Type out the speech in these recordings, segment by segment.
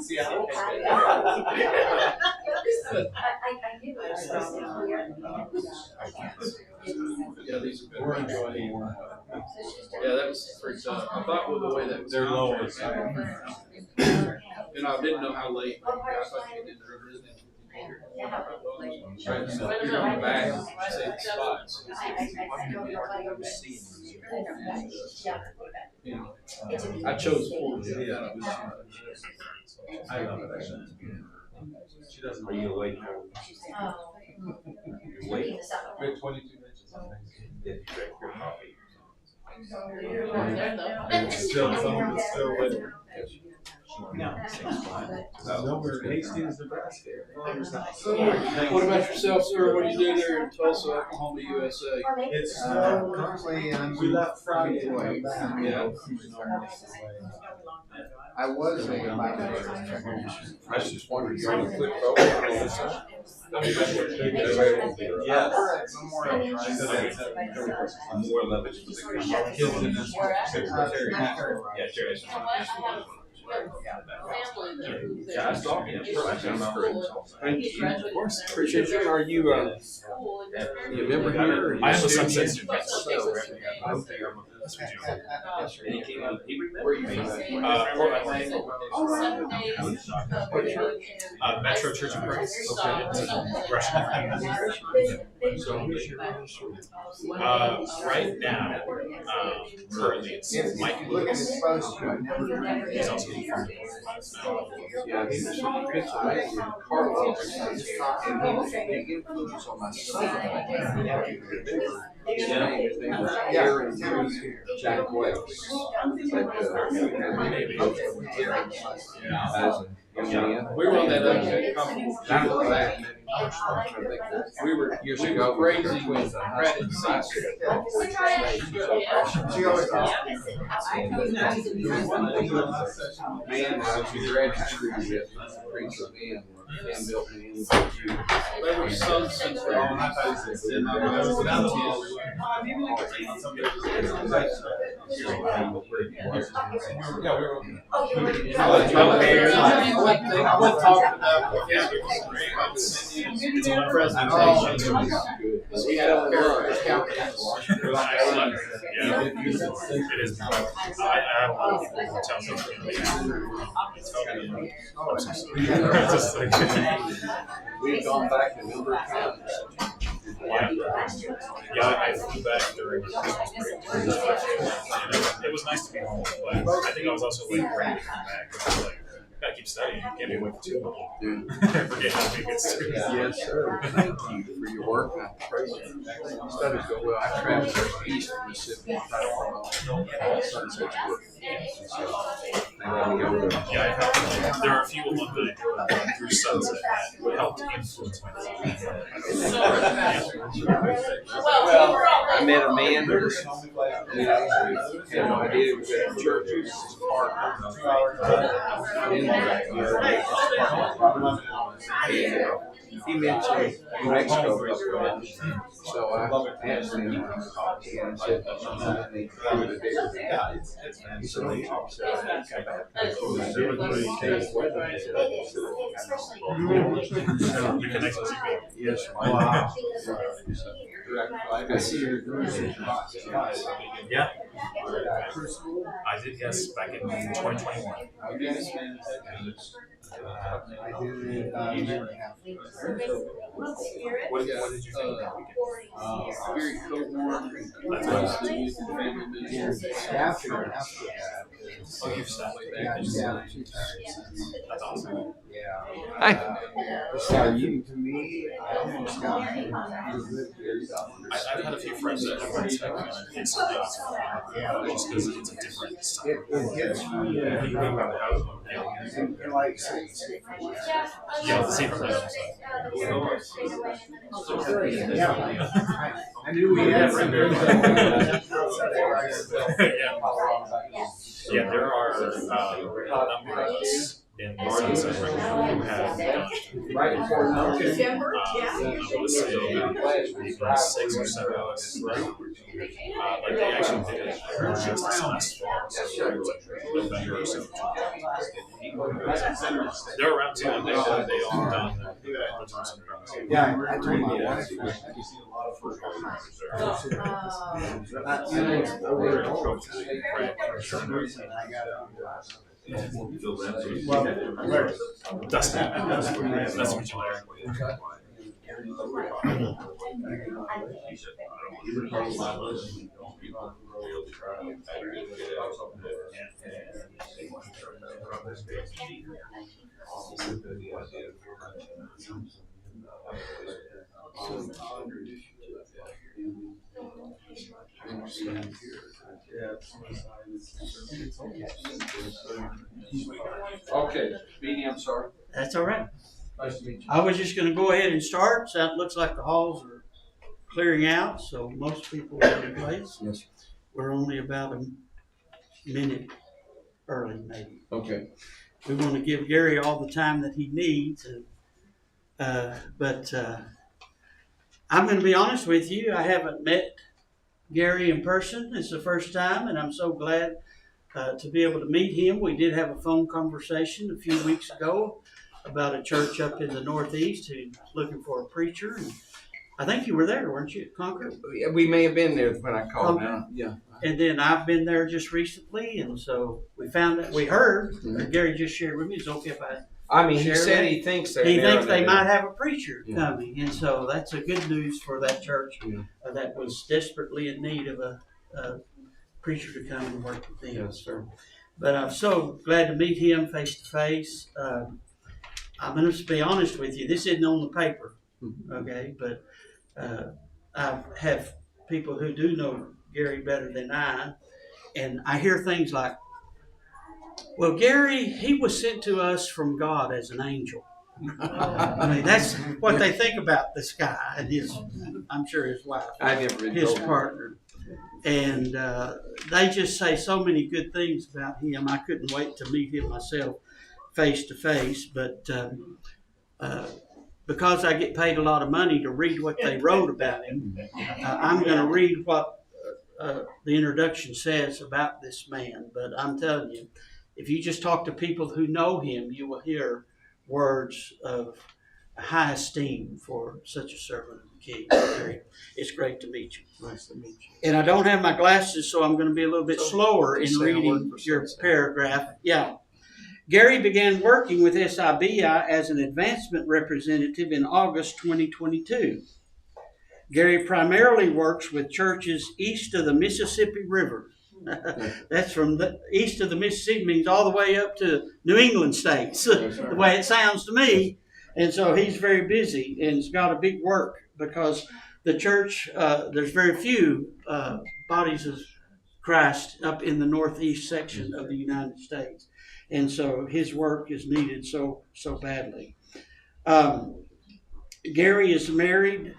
Seattle. Yeah, these are better. Yeah, that was pretty tough. I thought with the way that was They're lower. And I didn't know how late. I thought you did the revision. Trying to figure out the back, save the spots. I chose 4. I love it. She doesn't. Are you awake? You're awake. We have 22 minutes. Yeah, you drink your coffee. Still, someone's still with her. No. Nowhere. Hastings, Nebraska. What about yourself, sir? What do you do there in Tulsa, Oklahoma, USA? It's currently we left Friday. Yeah. I was thinking about that. I was just wondering. You want to flip over on this side? Yeah. More leverage. Yeah, sure. Yeah, I saw him. Thank you. Of course. Appreciate you. Are you a member here? I am a Sunset student. Where are you from? Metro Church of Christ. Right now, currently it's Mike Lewis. He's also Yeah, he was from Pennsylvania, Carlos, and he was a big influence on my son. His name was Aaron Jack Wells. We were on that other conference. We were years ago crazy with credit seats. Man, I was in graduate school with Prince of Man built me. There was some sense of I would talk about it's a presentation. We had a It is. I don't know if people tell me. We've gone back a number of times. Yeah, I flew back during the Christmas break. It was nice to be home, but I think I was also like ready to come back. I was like, gotta keep studying. You can't be away for too long. Forget how big it's too. Yes, sir. Thank you for your work. I praise you. Studies go well. I traveled east of Mississippi. Sunset work. Yeah, there are a few alumni that I through Sunset that helped influence my decision. Well, I met a man who was, had no idea it was at church. It was park in there. He mentioned New Mexico, so I asked him, and said, they threw it there. He said, You connect with people. yes, wow. I see your Yeah. I did, yes, back in 2021. I did it a year and a half. What did you think? Very cohort. That's After that. Oh, you've stopped. That's awesome. Yeah. Hi. How are you? To me, I almost got I've had a few friends that have worked in some things. Yeah, just because it's a different style. It gets me. And like, Yeah, the same from I knew we had Yeah, there are a number of us in the Sunset right now who have right before December, let's say 6 or 7 of us. Like they actually did it just last fall, so it was like November or so. They're around too. They all done. Yeah, I told my wife. Dustin. That's what you learn. Okay, Beanie, I'm sorry. That's all right. Nice to meet you. I was just going to go ahead and start. So it looks like the halls are clearing out, so most people are in place. Yes. We're only about a minute early, maybe. Okay. We want to give Gary all the time that he needs, but I'm going to be honest with you. I haven't met Gary in person. It's the first time, and I'm so glad to be able to meet him. We did have a phone conversation a few weeks ago about a church up in the Northeast who's looking for a preacher. And I think you were there, weren't you, at Concord? We may have been there when I called. Yeah. And then I've been there just recently, and so we heard, Gary just shared with me, it's okay if He said he thinks they might have a preacher coming, and so that's a good news for that church that was desperately in need of a preacher to come and work with them. Yes, sir. But I'm so glad to meet him face to face. I'm going to be honest with you, this isn't on the paper, okay? But I have people who do know Gary better than I, and I hear things like, well, Gary, he was sent to us from God as an angel. I mean, that's what they think about this guy and I'm sure his wife, his partner. And they just say so many good things about him. I couldn't wait to meet him myself face to face, but because I get paid a lot of money to read what they wrote about him, I'm going to read what the introduction says about this man. But I'm telling you, if you just talk to people who know him, you will hear words of high esteem for such a servant of the King. It's great to meet you. Nice to meet you. And I don't have my glasses, so I'm going to be a little bit slower in reading your paragraph. Yeah. Gary began working with SIBI as an advancement representative in August 2022. Gary primarily works with churches east of the Mississippi River. That's from the east of the Mississippi, means all the way up to New England states, the way it sounds to me. And so he's very busy and he's got a big work because the church, there's very few bodies of Christ up in the northeast section of the United States. And so his work is needed so badly. Gary is married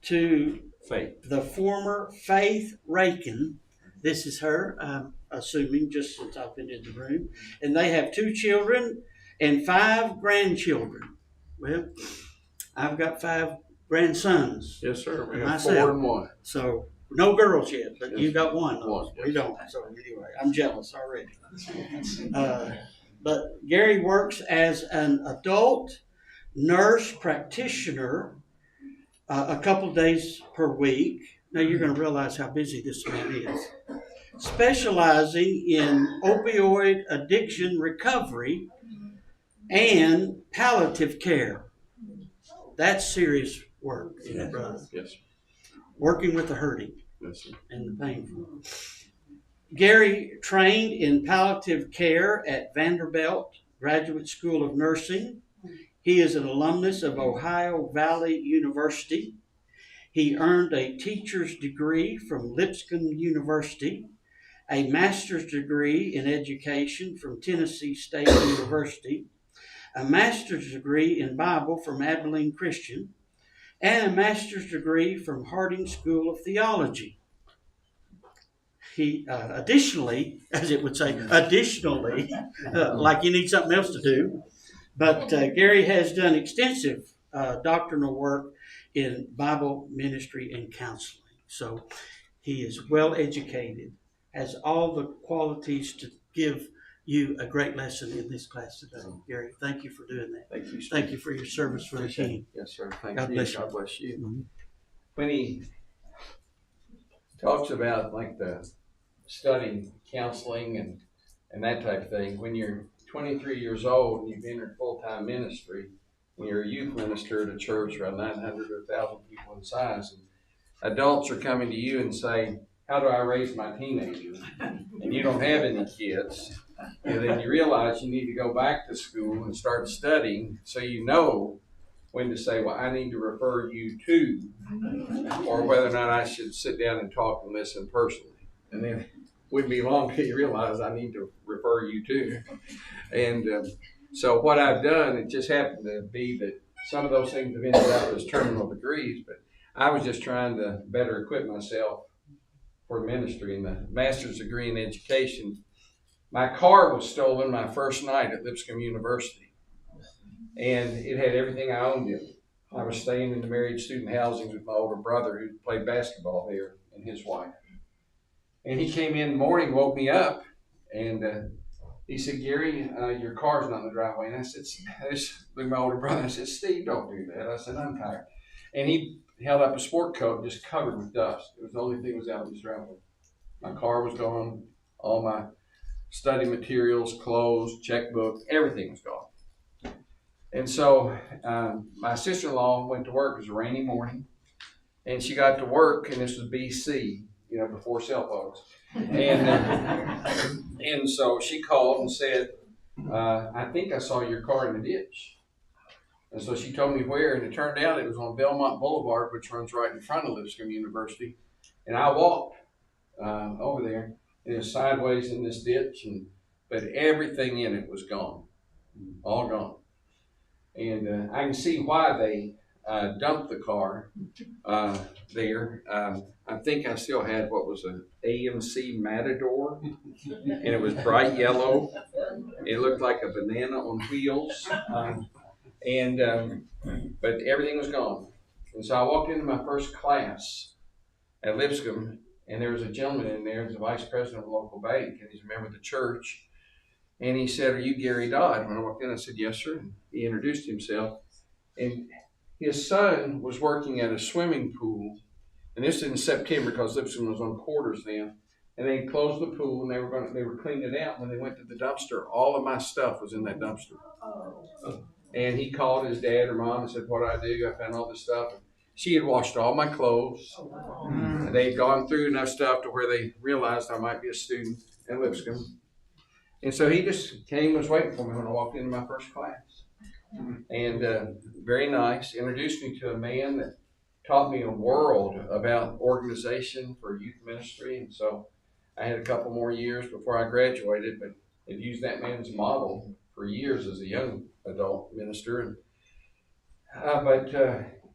to the former Faith Rakin. This is her, I'm assuming, just since I've been in the room. And they have 2 children and 5 grandchildren. Well, I've got 5 grandsons. Yes, sir. We have myself. 4 and 1. So no girls yet, but you got one. One. We don't. So anyway, I'm jealous already. But Gary works as an adult nurse practitioner a couple days per week. Now you're going to realize how busy this man is. Specializing in opioid addiction recovery and palliative care. That's serious work, brother. Yes. Working with the hurting. Yes, sir. And the painful. Gary trained in palliative care at Vanderbilt Graduate School of Nursing. He is an alumnus of Ohio Valley University. He earned a teacher's degree from Lipscomb University, a master's degree in education from Tennessee State University, a master's degree in Bible from Abilene Christian, and a master's degree from Harding School of Theology. He additionally, as it would say, like you need something else to do, but Gary has done extensive doctrinal work in Bible ministry and counseling. So he is well educated, has all the qualities to give you a great lesson in this class today, Gary. Thank you for doing that. Thank you, sir. Thank you for your service for the team. Yes, sir. Thank God you. bless you. God bless you. Mhm. When he talks about like the studying counseling and that type of thing, when you're 23 years old and you've entered full-time ministry, and you're a youth minister at a church around 900 or 1,000 people in size, and adults are coming to you and say, how do I raise my teenager? And you don't have any kids. And then you realize you need to go back to school and start studying so you know when to say, well, I need to refer you to, or whether or not I should sit down and talk and listen personally. And then it wouldn't be long till you realize I need to refer you to. And so what I've done, it just happened to be that some of those things have ended up as terminal degrees, but I was just trying to better equip myself for ministry and the master's degree in education. My car was stolen my first night at Lipscomb University, and it had everything I owned in it. I was staying in the married student housing with my older brother who played basketball there and his wife. And he came in the morning, woke me up, and he said, Gary, your car's not in the driveway. And I said, look at my older brother. I said, Steve, don't do that. I said, I'm tired. And he held up a sport coat just covered with dust. It was the only thing that was out of his driveway. My car was gone. All my study materials, clothes, checkbook, everything was gone. And so my sister-in-law went to work. It was a rainy morning. And she got to work, and this was BC, before cell phones. And so she called and said, I think I saw your car in the ditch. And so she told me where, and it turned out it was on Belmont Boulevard, which runs right in front of Lipscomb University. And I walked over there, and it was sideways in this ditch, but everything in it was gone, all gone. And I can see why they dumped the car there. I think I still had what was an AMC Matador, and it was bright yellow. It looked like a banana on wheels, but everything was gone. And so I walked into my first class at Lipscomb, and there was a gentleman in there, who's the vice president of a local bank, and he's a member of the church. And he said, are you Gary Dodd? When I walked in, I said, yes, sir. And he introduced himself. And his son was working at a swimming pool. And this was in September because Lipscomb was on quarters then. And they closed the pool, and they were cleaning it out. When they went to the dumpster, all of my stuff was in that dumpster. And he called his dad or mom and said, what do I do? I found all this stuff. She had washed all my clothes. And they had gone through enough stuff to where they realized I might be a student at Lipscomb. And so he just came and was waiting for me when I walked into my first class. And very nice. Introduced me to a man that taught me a world about organization for youth ministry. And so I had a couple more years before I graduated, but I've used that man as a model for years as a young adult minister. But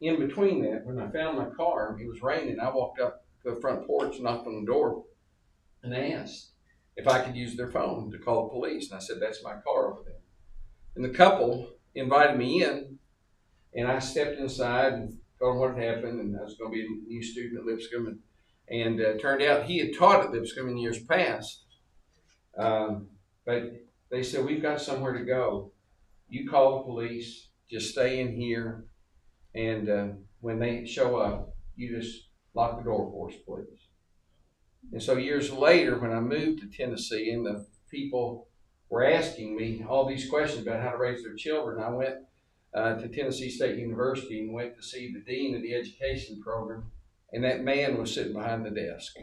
in between that, when I found my car, it was raining. I walked up to the front porch, knocked on the door, and I asked if I could use their phone to call the police. And I said, that's my car over there. And the couple invited me in, and I stepped inside and told them what had happened, and I was going to be a new student at Lipscomb. And turned out he had taught at Lipscomb in years past. But they said, we've got somewhere to go. You call the police, just stay in here, and when they show up, you just lock the door for us, please. And so years later, when I moved to Tennessee and the people were asking me all these questions about how to raise their children, I went to Tennessee State University and went to see the dean of the education program, and that man was sitting behind the desk.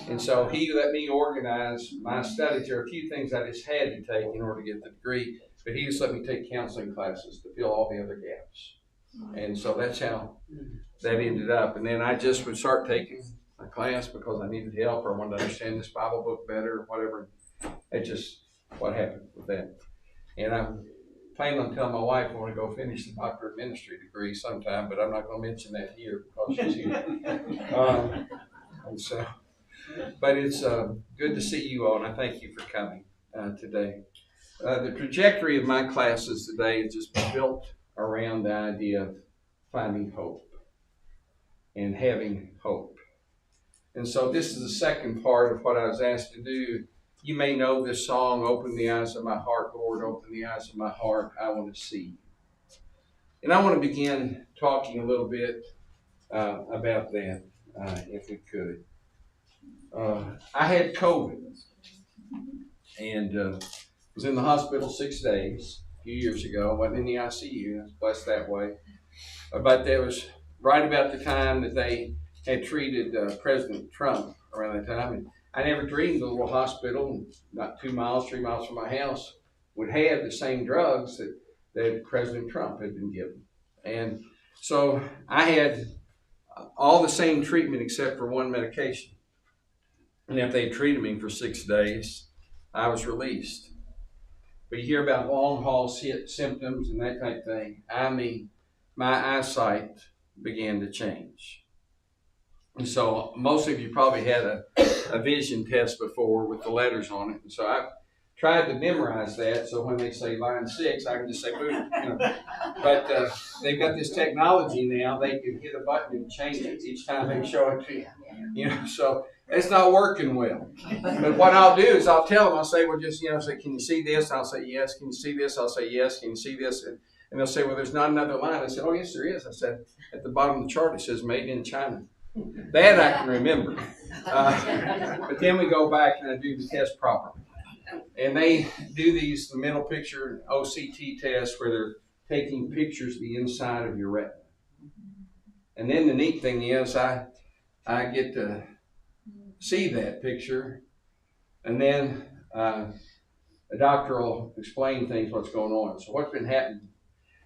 And so he let me organize my studies. There are a few things I just had to take in order to get the degree, but he just let me take counseling classes to fill all the other gaps. And so that's how that ended up. And then I just would start taking a class because I needed help or I wanted to understand this Bible book better or whatever. That's just what happened with that. And I'm planning on telling my wife I want to go finish the doctorate of ministry degree sometime, but I'm not going to mention that here because she's here. But it's good to see you all, and I thank you for coming today. The trajectory of my classes today is just built around the idea of finding hope and having hope. And so this is the second part of what I was asked to do you may know this song, Open the Eyes of My Heart, Lord, open the eyes of my heart, I want to see. And I want to begin talking a little bit about that, if we could. I had COVID and was in the hospital 6 days a few years ago. I wasn't in the ICU, I was blessed that way. But that was right about the time that they had treated President Trump around that time. And I never dreamed the little hospital, not 2 miles, 3 miles from my house, would have the same drugs that President Trump had been given. And so I had all the same treatment except for one medication. And if they treated me for 6 days, I was released. But you hear about long haul symptoms and that type of thing. I mean, my eyesight began to change. And so most of you probably had a vision test before with the letters on it. And so I tried to memorize that, so when they say line 6, I can just say boom. But they've got this technology now, they can hit a button and change it each time they show it to you. So it's not working well. But what I'll do is I'll tell them, I'll say, well, just, say, can you see this? I'll say, yes. Can you see this? I'll say, yes. Can you see this? And they'll say, well, there's not another line. I said, oh, yes, there is. I said, at the bottom of the chart, it says made in China. That I can remember. But then we go back and I do the test properly. And they do the mental picture OCT tests where they're taking pictures of the inside of your retina. And then the neat thing is I get to see that picture, and then a doctor will explain things, what's going on. So what's been happening,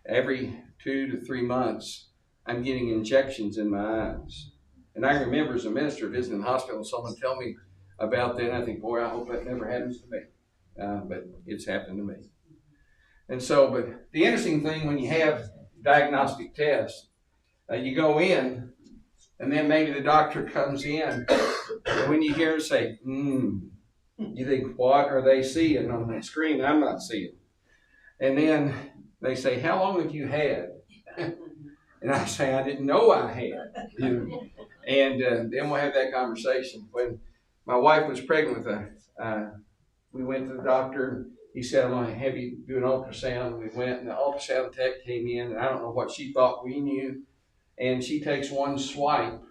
every 2 to 3 months, I'm getting injections in my eyes. And I remember as a minister visiting the hospital, someone tell me about that, and I think, boy, I hope that never happens to me. But it's happened to me. And so, but the interesting thing when you have diagnostic tests, you go in, and then maybe the doctor comes in, and when you hear him say, you think, what are they seeing on that screen? I'm not seeing. And then they say, how long have you had? And I say, I didn't know I had. And then we'll have that conversation. When my wife was pregnant with us, we went to the doctor. He said, I'm going to have you do an ultrasound. We went, and the ultrasound tech came in, and I don't know what she thought we knew. And she takes one swipe,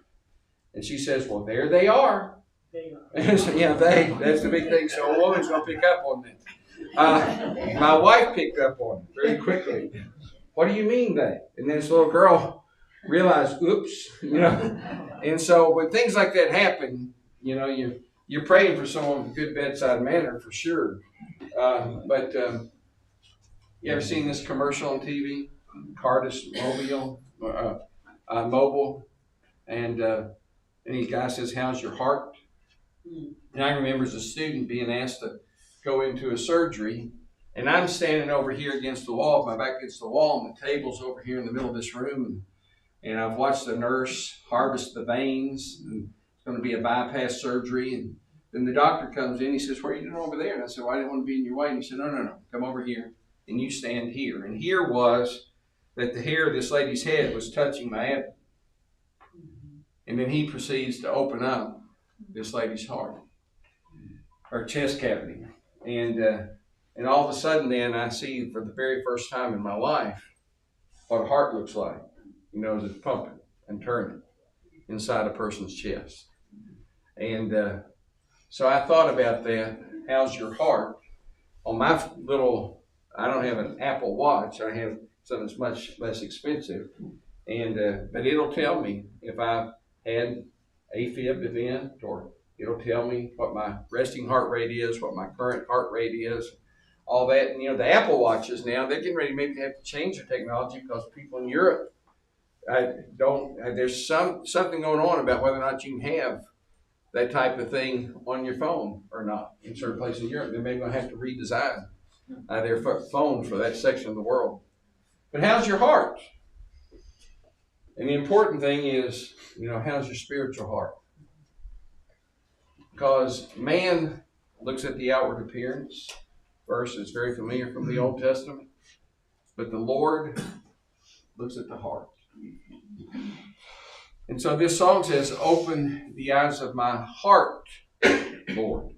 and she says, well, there they are. And so, that's the big thing. So a woman's going to pick up on that. My wife picked up on it very quickly. What do you mean that? And then this little girl realized, oops, And so when things like that happen, you're praying for someone with a good bedside manner for sure. But you ever seen this commercial on TV? Cardis Mobile, and the guy says, how's your heart? And I remember as a student being asked to go into a surgery, and I'm standing over here against the wall, my back against the wall, and the table's over here in the middle of this room, and I've watched the nurse harvest the veins, and it's going to be a bypass surgery, and then the doctor comes in, he says, what are you doing over there? And I said, well, I didn't want to be in your way. And he said, no, come over here, and you stand here. And here was that the hair of this lady's head was touching my abdomen. And then he proceeds to open up this lady's heart, or chest cavity. And all of a sudden then I see for the very first time in my life what a heart looks like, as it's pumping and turning inside a person's chest. And so I thought about that. How's your heart? On my little, I don't have an Apple Watch. I have something that's much less expensive. And but it'll tell me if I've had AFib event, or it'll tell me what my resting heart rate is, what my current heart rate is, all that. And the Apple Watches now, they're getting ready maybe to have to change their technology because people in Europe there's something going on about whether or not you can have that type of thing on your phone or not. In certain places in Europe, they're maybe going to have to redesign their phone for that section of the world. But how's your heart? And the important thing is, how's your spiritual heart? Because man looks at the outward appearance. Verse is very familiar from the Old Testament. But the Lord looks at the heart. And so this song says, open the eyes of my heart, Lord.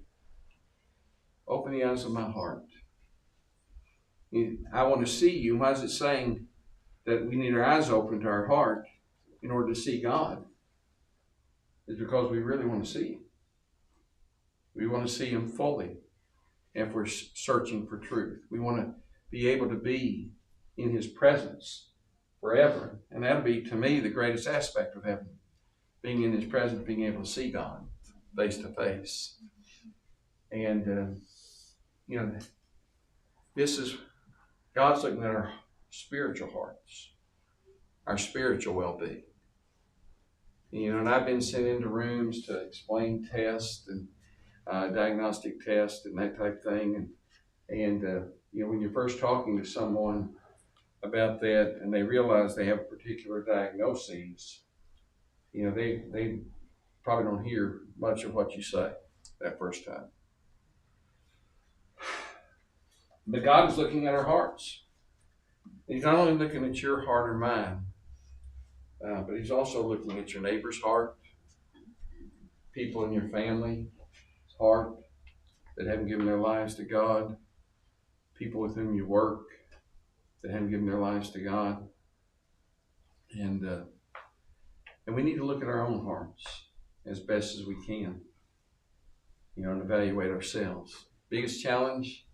Open the eyes of my heart. I want to see you. Why is it saying that we need our eyes open to our heart in order to see God? It's because we really want to see Him. We want to see Him fully if we're searching for truth. We want to be able to be in His presence forever. And that'll be, to me, the greatest aspect of heaven. Being in His presence, being able to see God face to face. And, this is, God's looking at our spiritual hearts, our spiritual well-being. And I've been sent into rooms to explain tests and diagnostic tests and that type of thing. And when you're first talking to someone about that and they realize they have a particular diagnosis, they probably don't hear much of what you say that first time. But God is looking at our hearts. He's not only looking at your heart or mine, but He's also looking at your neighbor's heart, people in your family's heart that haven't given their lives to God, people with whom you work that haven't given their lives to God. And we need to look at our own hearts as best as we can, and evaluate ourselves. Biggest challenge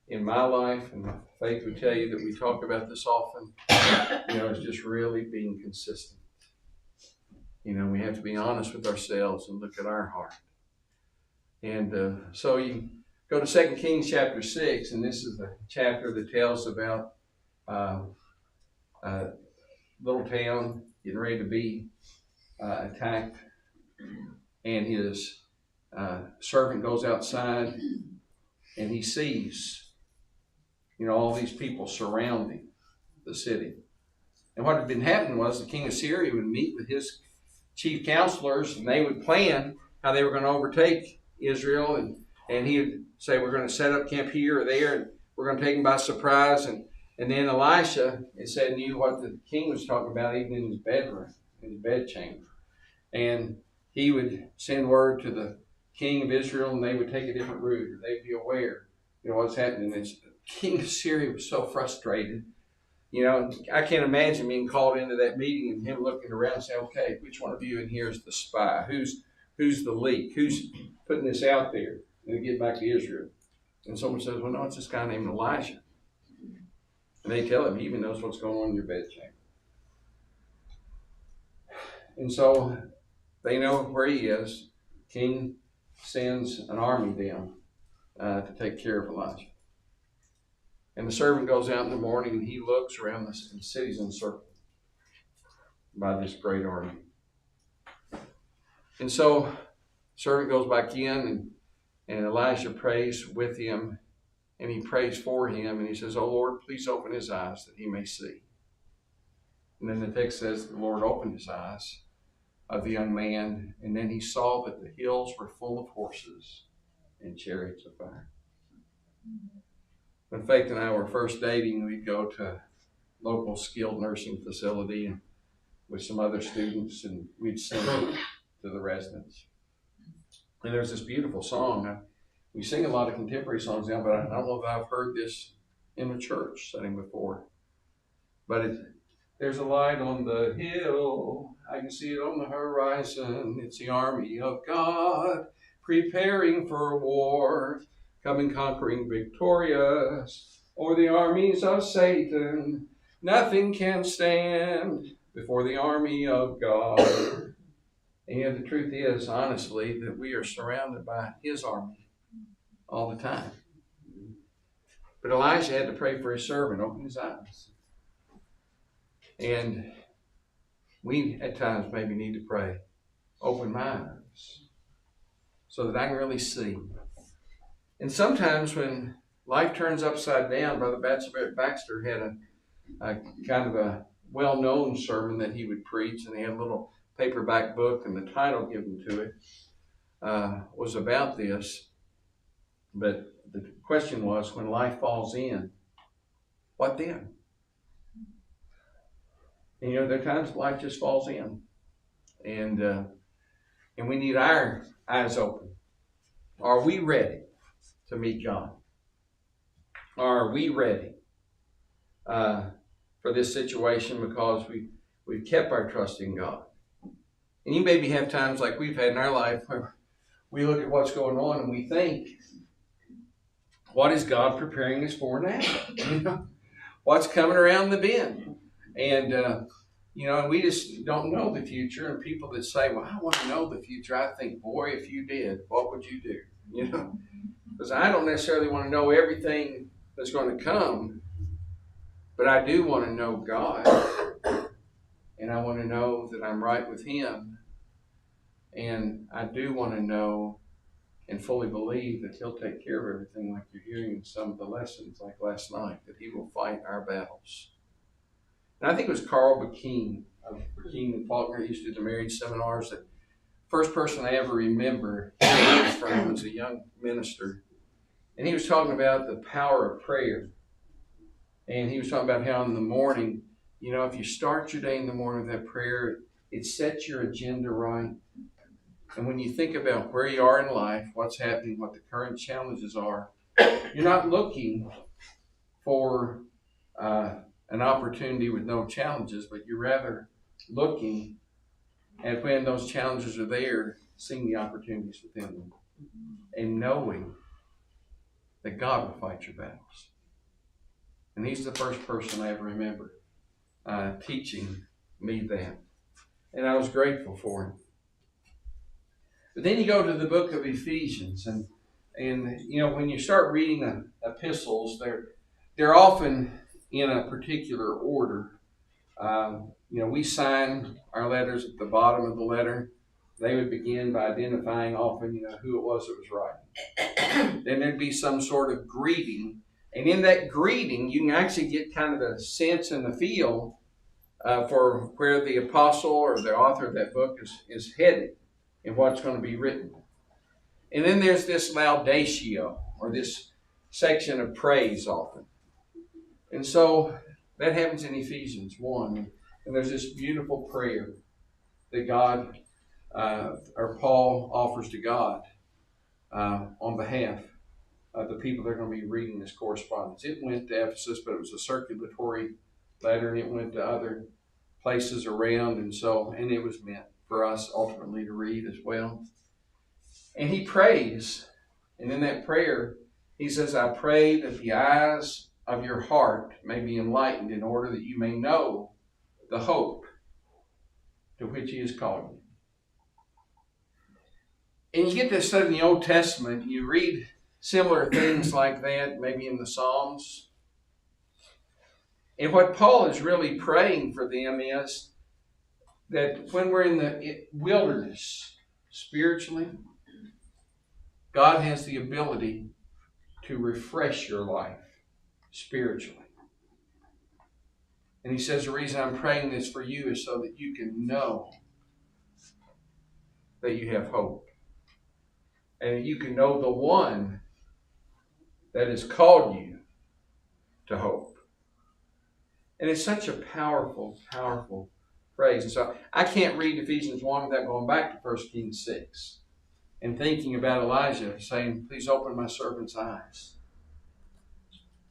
in my life, and Faith would tell you that we talk about this often, is just really being consistent. We have to be honest with ourselves and look at our heart. And so you go to 2 Kings chapter 6, and this is the chapter that tells about a little town getting ready to be attacked, and his servant goes outside and he sees all these people surrounding the city. And what had been happening was the king of Syria would meet with his chief counselors, and they would plan how they were going to overtake Israel, and he would say, we're going to set up camp here or there, and we're going to take them by surprise. And then Elisha, it said, knew what the king was talking about, even in his bedroom, in his bedchamber. And he would send word to the king of Israel, and they would take a different route, or they'd be aware, what's happening. And the king of Syria was so frustrated. I can't imagine being called into that meeting and him looking around and saying, okay, which one of you in here is the spy? Who's the leak? Who's putting this out there? And get back to Israel. And someone says, well, no, it's this guy named Elijah. And they tell him he even knows what's going on in your bedchamber. And so they know where he is. King sends an army down to take care of Elijah. And the servant goes out in the morning and he looks around the city's encircled by this great army. And so the servant goes back in and Elijah prays with him, and he prays for him, and he says, oh Lord, please open his eyes that he may see. And then the text says the Lord opened his eyes of the young man, and then he saw that the hills were full of horses and chariots of fire. When Faith and I were first dating, we'd go to a local skilled nursing facility with some other students, and we'd sing to the residents. And there's this beautiful song. We sing a lot of contemporary songs now, but I don't know if I've heard this in a church setting before. But there's a light on the hill. I can see it on the horizon. It's the army of God preparing for war, coming conquering victorious. Or the armies of Satan, nothing can stand before the army of God. And yet the truth is, honestly, that we are surrounded by his army all the time. But Elijah had to pray for his servant, open his eyes. And we at times maybe need to pray, open my eyes, so that I can really see. And sometimes when life turns upside down, Brother Baxter had a kind of a well-known sermon that he would preach, and he had a little paperback book, and the title given to it was about this. But the question was, when life falls in, what then? And there are times life just falls in, and we need our eyes open. Are we ready to meet God? Are we ready for this situation because we've kept our trust in God? And you maybe have times like we've had in our life where we look at what's going on and we think, what is God preparing us for now? You know, what's coming around the bend? And, and we just don't know the future. And people that say, well, I want to know the future, I think, boy, if you did, what would you do? You know, because I don't necessarily want to know everything that's going to come, but I do want to know God. And I want to know that I'm right with Him. And I do want to know and fully believe that He'll take care of everything, like you're hearing in some of the lessons, like last night, that He will fight our battles. And I think it was Carl Bikeen of Bikeen and Faulkner used to do the marriage seminars. That first person I ever remember from was a young minister. And he was talking about the power of prayer. And he was talking about how in the morning, if you start your day in the morning with that prayer, it sets your agenda right. And when you think about where you are in life, what's happening, what the current challenges are, you're not looking for an opportunity with no challenges, but you're rather looking at when those challenges are there, seeing the opportunities within them, and knowing that God will fight your battles. And he's the first person I ever remember teaching me that. And I was grateful for him. But then you go to the book of Ephesians, and when you start reading epistles, they're often in a particular order. We sign our letters at the bottom of the letter. They would begin by identifying often, who it was that was writing. Then there'd be some sort of greeting. And in that greeting, you can actually get kind of the sense and the feel for where the apostle or the author of that book is headed and what's going to be written. And then there's this laudatio, or this section of praise often. And so that happens in Ephesians 1. And there's this beautiful prayer that God, or Paul offers to God on behalf of the people that are going to be reading this correspondence. It went to Ephesus, but it was a circulatory letter, and it went to other places around, and it was meant for us ultimately to read as well. And he prays, and in that prayer, he says, I pray that the eyes of your heart may be enlightened in order that you may know the hope to which he has called you. And you get this stuff in the Old Testament, you read similar things like that, maybe in the Psalms. And what Paul is really praying for them is that when we're in the wilderness spiritually, God has the ability to refresh your life spiritually. And he says the reason I'm praying this for you is so that you can know that you have hope. And you can know the one that has called you to hope. And it's such a powerful, powerful phrase. And so I can't read Ephesians 1 without going back to 1 Kings 6 and thinking about Elijah saying, please open my servant's eyes.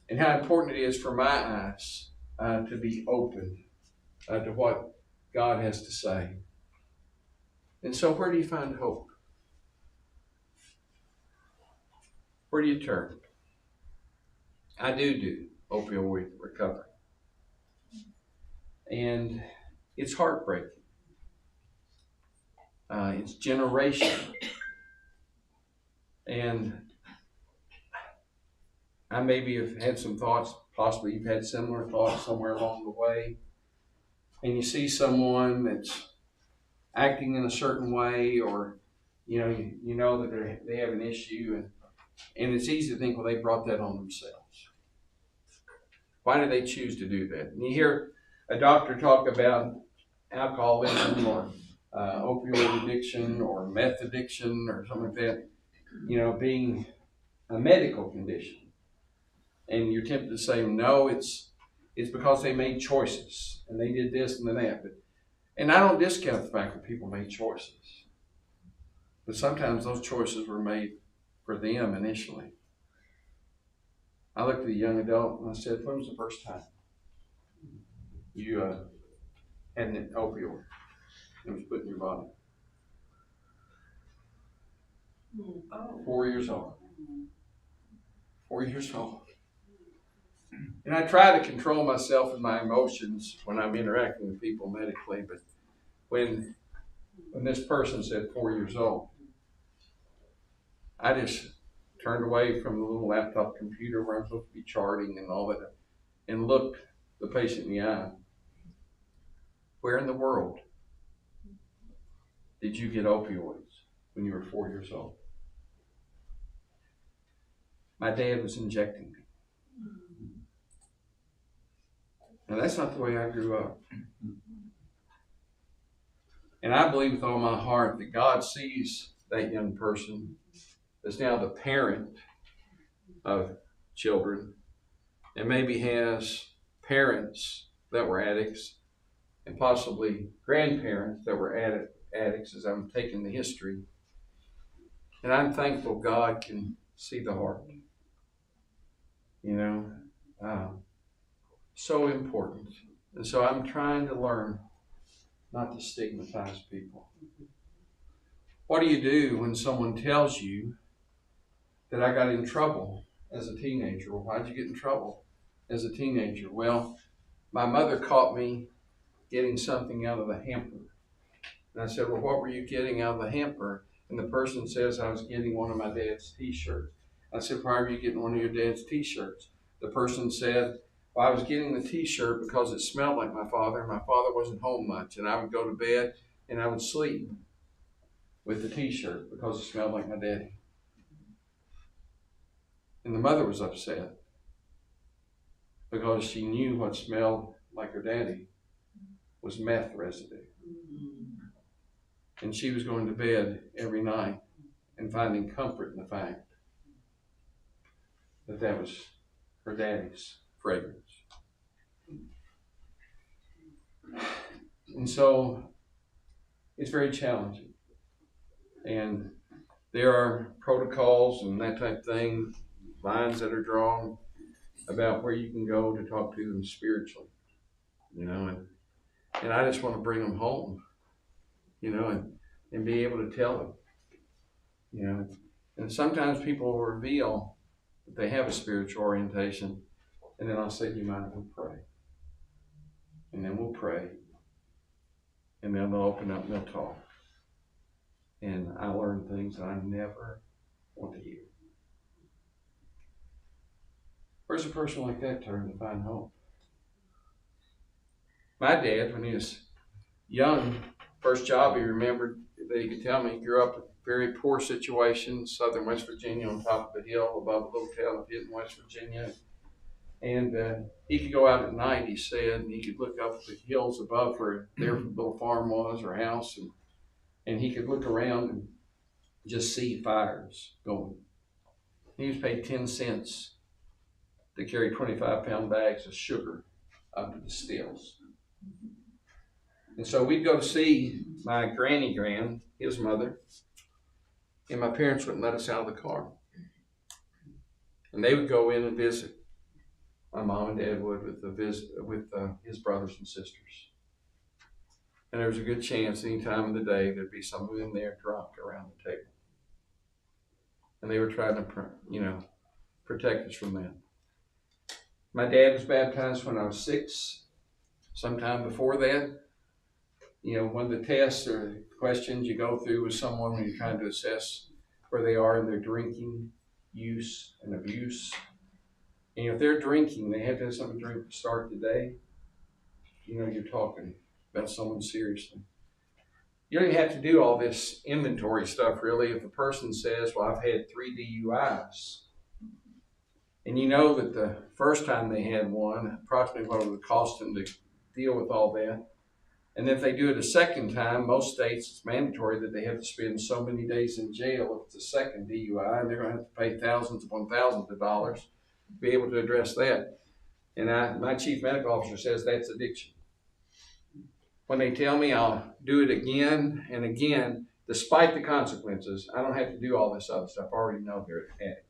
And how important it is for my eyes to be open to what God has to say. And so where do you find hope? Where do you turn? I do opioid recovery. And it's heartbreaking. It's generational. And I maybe have had some thoughts, possibly you've had similar thoughts somewhere along the way. And you see someone that's acting in a certain way, or you know that they have an issue, and it's easy to think, well, they brought that on themselves. Why did they choose to do that? And you hear a doctor talk about alcoholism or opioid addiction or meth addiction or something like that, being a medical condition. And you're tempted to say, no, it's because they made choices and they did this and that. And I don't discount the fact that people made choices. But sometimes those choices were made for them initially. I looked at the young adult and I said, when was the first time you had an opioid that was put in your body? 4 years old. 4 years old. And I try to control myself and my emotions when I'm interacting with people medically, but when this person said 4 years old, I just turned away from the little laptop computer where I'm supposed to be charting and all that and looked the patient in the eye. Where in the world did you get opioids when you were 4 years old? My dad was injecting me. Now that's not the way I grew up. And I believe with all my heart that God sees that young person that's now the parent of children and maybe has parents that were addicts and possibly grandparents that were addicts as I'm taking the history. And I'm thankful God can see the heart. So important. And so I'm trying to learn not to stigmatize people. What do you do when someone tells you that I got in trouble as a teenager? Well, why'd you get in trouble as a teenager? Well, my mother caught me getting something out of the hamper. And I said, well, what were you getting out of the hamper? And the person says I was getting one of my dad's t-shirts. I said, why are you getting one of your dad's t-shirts? The person said, well, I was getting the t-shirt because it smelled like my father, and my father wasn't home much. And I would go to bed and I would sleep with the t-shirt because it smelled like my daddy. And the mother was upset because she knew what smelled like her daddy was meth residue. And she was going to bed every night and finding comfort in the fact that that was her daddy's fragrance. And so it's very challenging. And there are protocols and that type of thing, lines that are drawn about where you can go to talk to them spiritually, and I just want to bring them home, and be able to tell them, and sometimes people will reveal that they have a spiritual orientation, and then I'll say, do you mind if we pray? And then we'll pray, and then they'll open up and they'll talk. And I learn things that I never want to hear. Where's a person like that turn to find hope? My dad, when he was young, first job he remembered that he could tell me, he grew up in a very poor situation, southern West Virginia, on top of a hill above a little town of Hinton, West Virginia. And he could go out at night, he said, and he could look up at the hills above where their little farm was or house, and he could look around and just see fires going. He was paid 10 cents to carry 25-pound bags of sugar up to the stills. And so we'd go to see my granny, his mother, and my parents wouldn't let us out of the car. And they would go in and visit. My mom and dad would with his brothers and sisters. And there was a good chance any time of the day there'd be someone in there drunk around the table. And they were trying to, protect us from that. My dad was baptized when I was 6. Sometime before that, one of the tests or questions you go through with someone when you're trying to assess where they are in their drinking, use, and abuse. And if they're drinking, they have to have something to drink to start the day. You're talking about someone seriously. You don't even have to do all this inventory stuff, really. If a person says, well, I've had 3 DUIs, and you know that the first time they had one, approximately what it would cost them to deal with all that. And if they do it a second time, most states it's mandatory that they have to spend so many days in jail if it's a second DUI, and they're going to have to pay thousands upon thousands of dollars to be able to address that. And my chief medical officer says that's addiction. When they tell me I'll do it again and again, despite the consequences, I don't have to do all this other stuff. I already know they're an addict.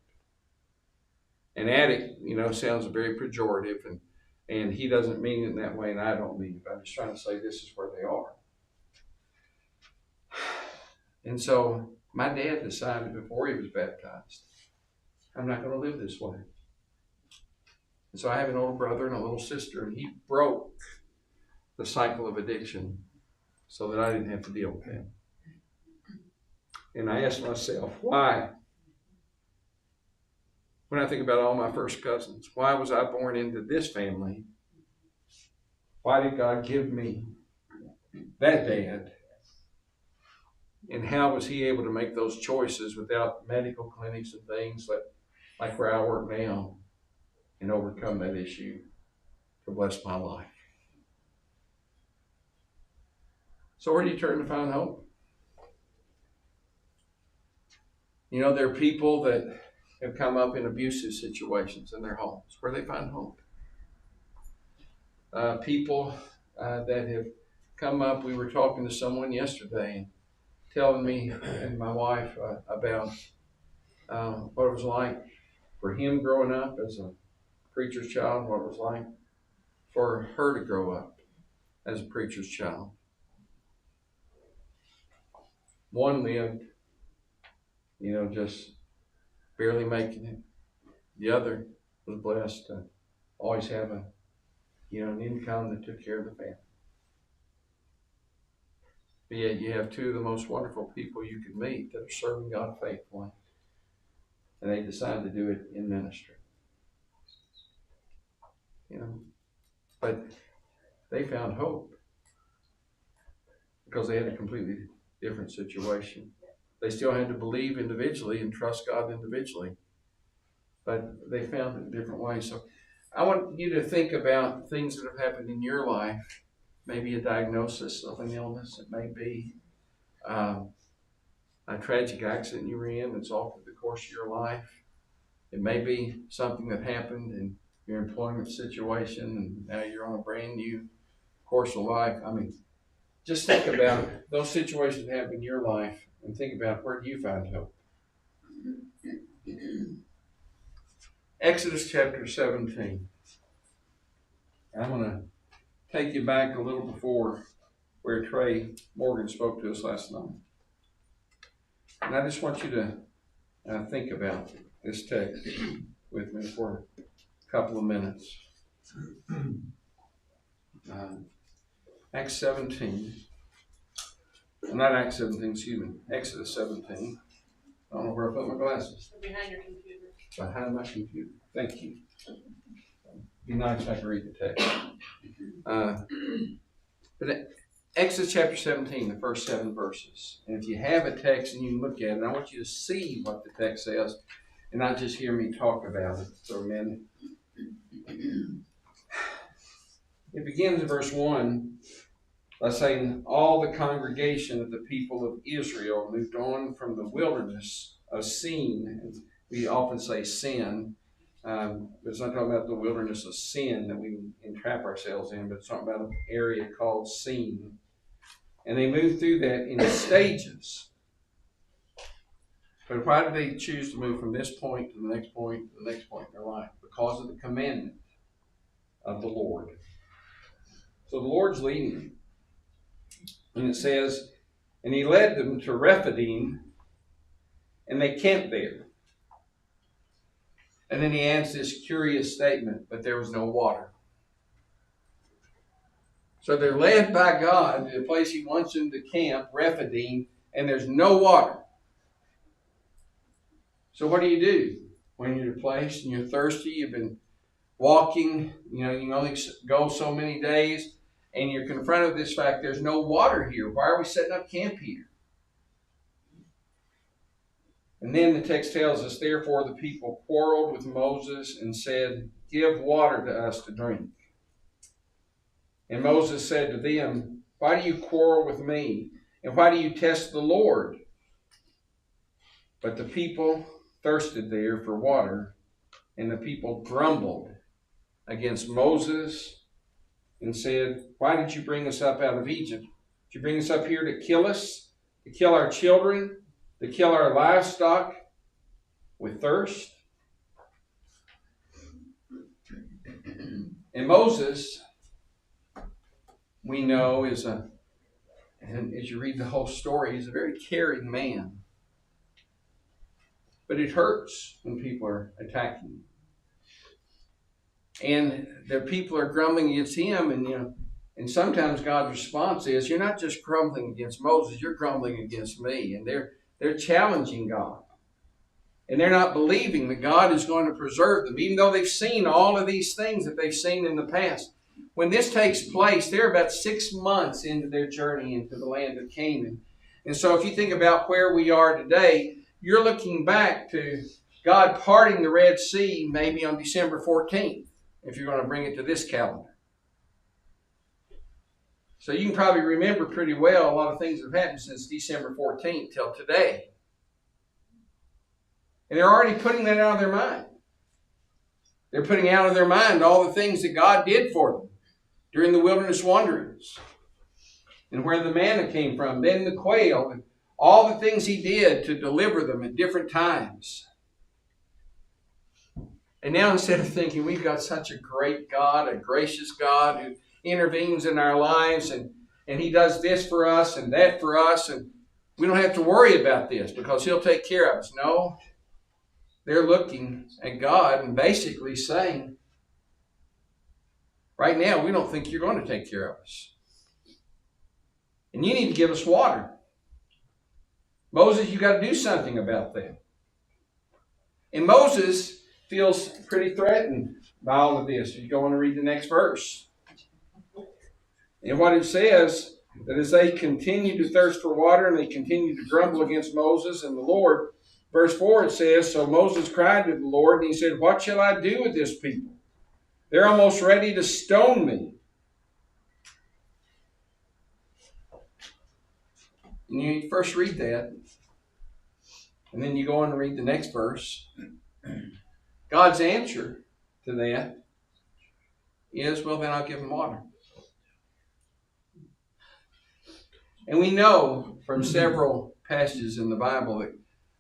An addict, sounds very pejorative, and he doesn't mean it in that way, and I don't mean it. But I'm just trying to say this is where they are. And so my dad decided before he was baptized, I'm not going to live this way. And so I have an older brother and a little sister, and he broke the cycle of addiction so that I didn't have to deal with that. And I asked myself, why? When I think about all my first cousins, why was I born into this family? Why did God give me that dad? And how was he able to make those choices without medical clinics and things like where I work now and overcome that issue to bless my life? So where do you turn to find hope? There are people that have come up in abusive situations in their homes. Where they find hope. People that have come up. We were talking to someone yesterday and telling me and my wife about what it was like for him growing up as a preacher's child, what it was like for her to grow up as a preacher's child. One lived, just barely making it. The other was blessed to always have an income that took care of the family. But yet you have two of the most wonderful people you could meet that are serving God faithfully. And they decide to do it in ministry. But they found hope because they had a completely different situation. They still had to believe individually and trust God individually. But they found it in different ways. So I want you to think about things that have happened in your life. Maybe a diagnosis of an illness. It may be a tragic accident you were in that's altered the course of your life. It may be something that happened in your employment situation and now you're on a brand new course of life. Just think about those situations that happen in your life and think about where do you find hope. Exodus chapter 17. I'm going to take you back a little before where Trey Morgan spoke to us last night. And I just want you to think about this text with me for a couple of minutes. Acts 17. Not Acts 17, excuse me. Exodus 17. I don't know where I put my glasses. Behind your computer. Behind my computer. Thank you. Be nice if I could read the text. But Exodus chapter 17, the first 7 verses. And if you have a text and you can look at it, I want you to see what the text says and not just hear me talk about it for a minute. It begins in verse 1 by saying, all the congregation of the people of Israel moved on from the wilderness of Sin. We often say sin, but it's not talking about the wilderness of sin that we entrap ourselves in, but it's talking about an area called Sin. And they moved through that in stages. But why did they choose to move from this point to the next point to the next point in their life? Because of the commandment of the Lord. So the Lord's leading them. And it says, and he led them to Rephidim, and they camped there. And then he adds this curious statement, but there was no water. So they're led by God to the place he wants them to camp, Rephidim, and there's no water. So what do? When you're at a place and you're thirsty, you've been walking, you can only go so many days, and you're confronted with this fact, there's no water here. Why are we setting up camp here? And then the text tells us, therefore the people quarreled with Moses and said, give water to us to drink. And Moses said to them, why do you quarrel with me? And why do you test the Lord? But the people thirsted there for water, and the people grumbled against Moses and said, why did you bring us up out of Egypt? Did you bring us up here to kill us, to kill our children, to kill our livestock with thirst? And Moses, we know, and as you read the whole story, he's a very caring man. But it hurts when people are attacking you. And the people are grumbling against him, and sometimes God's response is, you're not just grumbling against Moses, you're grumbling against me. And they're challenging God. And they're not believing that God is going to preserve them, even though they've seen all of these things that they've seen in the past. When this takes place, they're about 6 months into their journey into the land of Canaan. And so if you think about where we are today, you're looking back to God parting the Red Sea maybe on December 14th, if you're going to bring it to this calendar. So you can probably remember pretty well a lot of things that have happened since December 14th till today. And they're already putting that out of their mind. They're putting out of their mind all the things that God did for them during the wilderness wanderings, and where the manna came from, then the quail, and all the things he did to deliver them at different times. And now instead of thinking we've got such a great God, a gracious God who intervenes in our lives, and he does this for us and that for us, and we don't have to worry about this because he'll take care of us. No, they're looking at God and basically saying, right now we don't think you're going to take care of us. And you need to give us water. Moses, you got to do something about that. And Moses feels pretty threatened by all of this. You go on to read the next verse. And what it says, that as they continue to thirst for water and they continue to grumble against Moses and the Lord, verse 4 it says, so Moses cried to the Lord and he said, what shall I do with this people? They're almost ready to stone me. And you first read that, and then you go on and read the next verse. God's answer to that is, well, then I'll give them water. And we know from several passages in the Bible that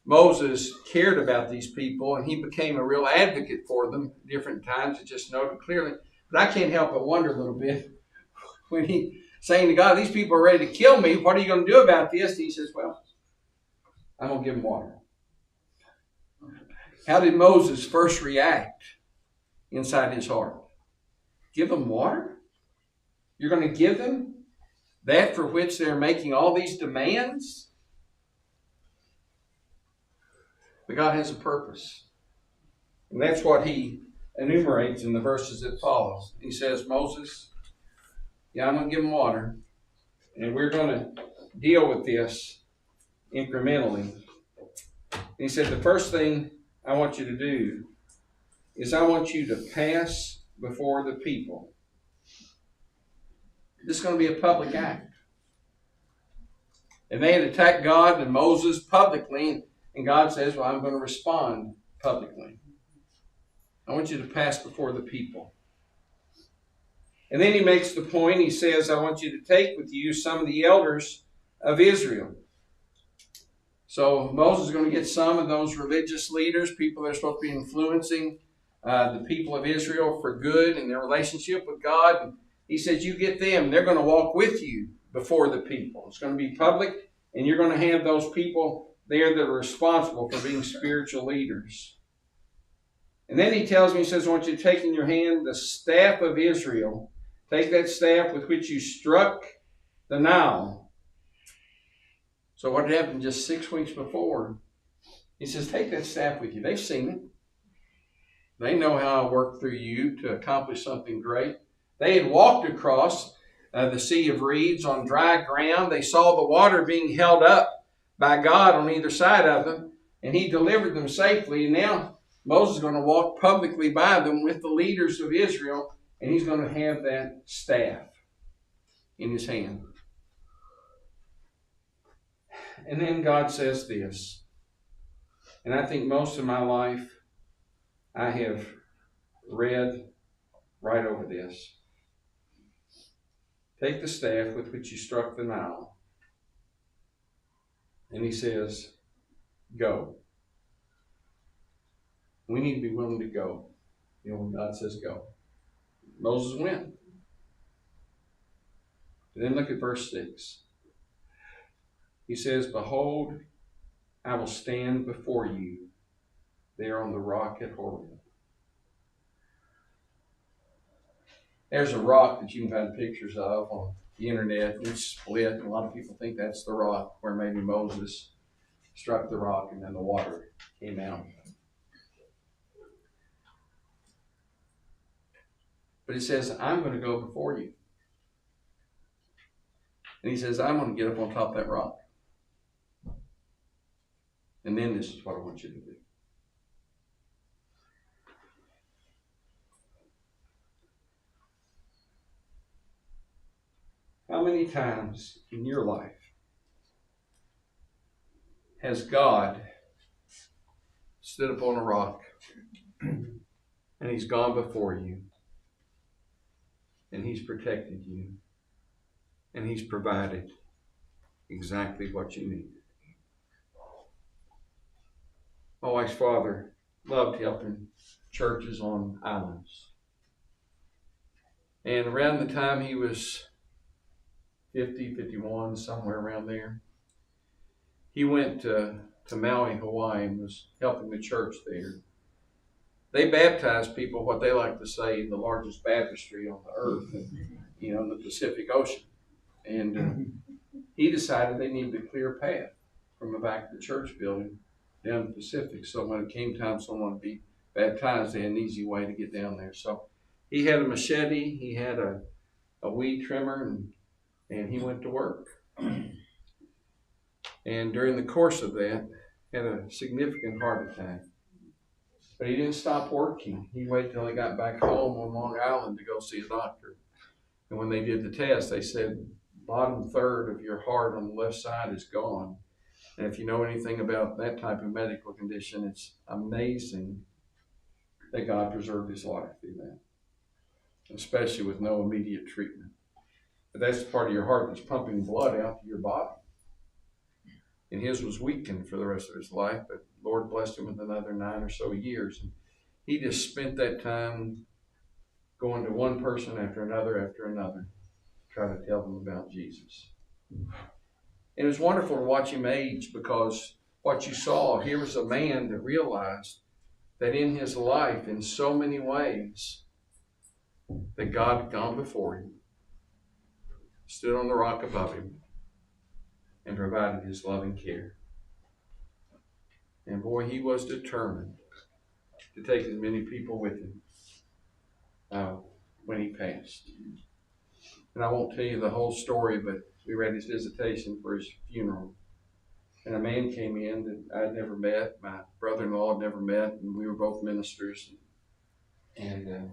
Moses cared about these people, and he became a real advocate for them at different times. It just noted clearly. But I can't help but wonder a little bit when he's saying to God, these people are ready to kill me. What are you going to do about this? And he says, well, I'm going to give them water. How did Moses first react inside his heart? Give them water? You're going to give them that for which they're making all these demands? But God has a purpose. And that's what he enumerates in the verses that follow. He says, Moses, I'm going to give them water. And we're going to deal with this incrementally. And he said, the first thing I want you to do is I want you to pass before the people. This is going to be a public act. And they had attacked God and Moses publicly, and God says, well, I'm going to respond publicly. I want you to pass before the people. And then he makes the point, he says, I want you to take with you some of the elders of Israel. So Moses is going to get some of those religious leaders, people that are supposed to be influencing the people of Israel for good in their relationship with God. And he says, you get them. They're going to walk with you before the people. It's going to be public, and you're going to have those people there that are responsible for being spiritual leaders. And then he tells me, he says, I want you to take in your hand the staff of Israel. Take that staff with which you struck the Nile. So what had happened just 6 weeks before? He says, take that staff with you. They've seen it. They know how I worked through you to accomplish something great. They had walked across the Sea of Reeds on dry ground. They saw the water being held up by God on either side of them, and he delivered them safely. And now Moses is going to walk publicly by them with the leaders of Israel, and he's going to have that staff in his hand. And then God says this, and I think most of my life I have read right over this. Take the staff with which you struck the Nile. And he says, go. We need to be willing to go. When God says go. Moses went. And then look at verse 6. He says, behold, I will stand before you there on the rock at Horeb. There's a rock that you can find pictures of on the internet. It's split, and a lot of people think that's the rock where maybe Moses struck the rock and then the water came out. But it says, I'm going to go before you. And he says, I'm going to get up on top of that rock. And then this is what I want you to do. How many times in your life has God stood upon a rock and he's gone before you and he's protected you and he's provided exactly what you need? My wife's father loved helping churches on islands. And around the time he was 50, 51, somewhere around there, he went to Maui, Hawaii, and was helping the church there. They baptized people, what they like to say, in the largest baptistry on the earth, in the Pacific Ocean. And he decided they needed to clear a path from the back of the church building down the Pacific. So when it came time someone to be baptized, they had an easy way to get down there. So he had a machete, he had a weed trimmer, and he went to work. And during the course of that, had a significant heart attack. But he didn't stop working. He waited till he got back home on Long Island to go see a doctor. And when they did the test, they said, bottom third of your heart on the left side is gone. And if you know anything about that type of medical condition, it's amazing that God preserved his life through that, especially with no immediate treatment. But that's the part of your heart that's pumping blood out to your body. And his was weakened for the rest of his life, but Lord blessed him with another 9 or so years. And he just spent that time going to one person after another, trying to tell them about Jesus. And it was wonderful to watch him age, because what you saw, here was a man that realized that in his life, in so many ways, that God had gone before him, stood on the rock above him, and provided his loving care. And boy, he was determined to take as many people with him when he passed. And I won't tell you the whole story, but we read his visitation for his funeral. And a man came in that I'd never met, my brother-in-law had never met, and we were both ministers. And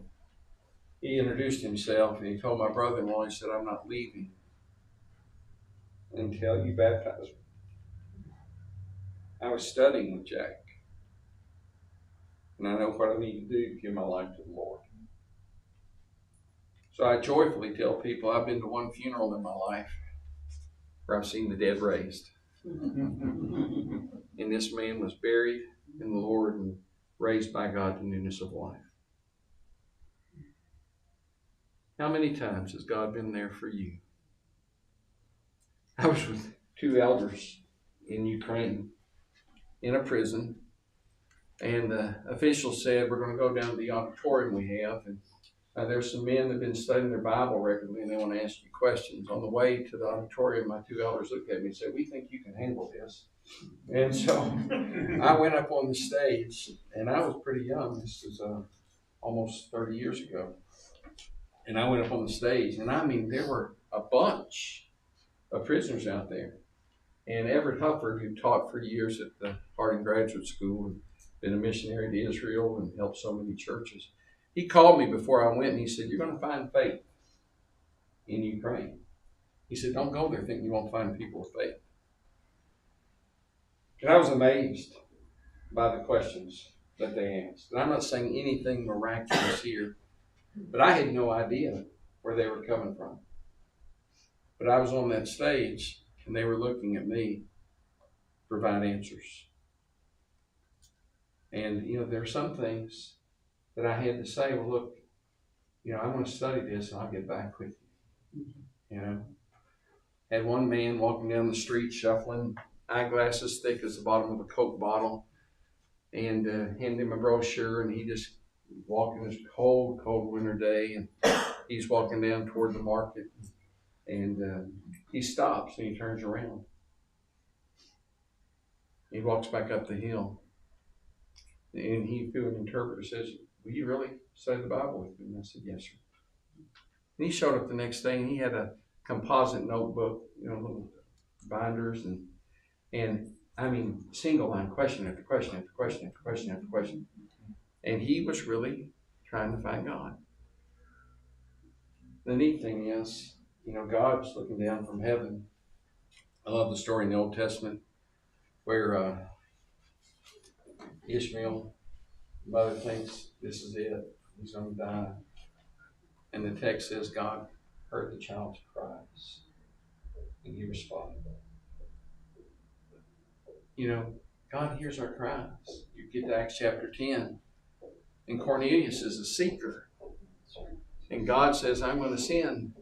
he introduced himself, and he told my brother-in-law, he said, I'm not leaving until you baptize me. I was studying with Jack, and I know what I need to do to give my life to the Lord. So I joyfully tell people I've been to one funeral in my life where I've seen the dead raised. And this man was buried in the Lord and raised by God to newness of life. How many times has God been there for you? I was with 2 elders in Ukraine in a prison, and the officials said, we're going to go down to the auditorium we have, and there's some men that have been studying their Bible regularly, and they want to ask you questions. On the way to the auditorium, my 2 elders looked at me and said, we think you can handle this. And so I went up on the stage, and I was pretty young. This is almost 30 years ago. And I went up on the stage, and I mean, there were a bunch of prisoners out there. And Everett Hufford, who taught for years at the Harding Graduate School and been a missionary to Israel and helped so many churches, he called me before I went, and he said, you're going to find faith in Ukraine. He said, don't go there thinking you won't find people with faith. And I was amazed by the questions that they asked. And I'm not saying anything miraculous here, but I had no idea where they were coming from. But I was on that stage, and they were looking at me to provide answers. And, there are some things that I had to say, well, look, I'm going to study this and I'll get back with you. Had one man walking down the street shuffling, eyeglasses thick as the bottom of a Coke bottle, and handed him a brochure, and he just walking this cold winter day, and he's walking down toward the market, and he stops and he turns around. He walks back up the hill, and he, through an interpreter, says, "Will you really study the Bible with me?" And I said, "Yes, sir." And he showed up the next day, and he had a composite notebook, little binders, and I mean, single line, question after question after question after question after question. And he was really trying to find God. The neat thing is, God's looking down from heaven. I love the story in the Old Testament where Ishmael, mother thinks this is it. He's going to die. And the text says God heard the child's cries. And he responded. God hears our cries. You get to Acts chapter 10. And Cornelius is a seeker. And God says, "I'm going to send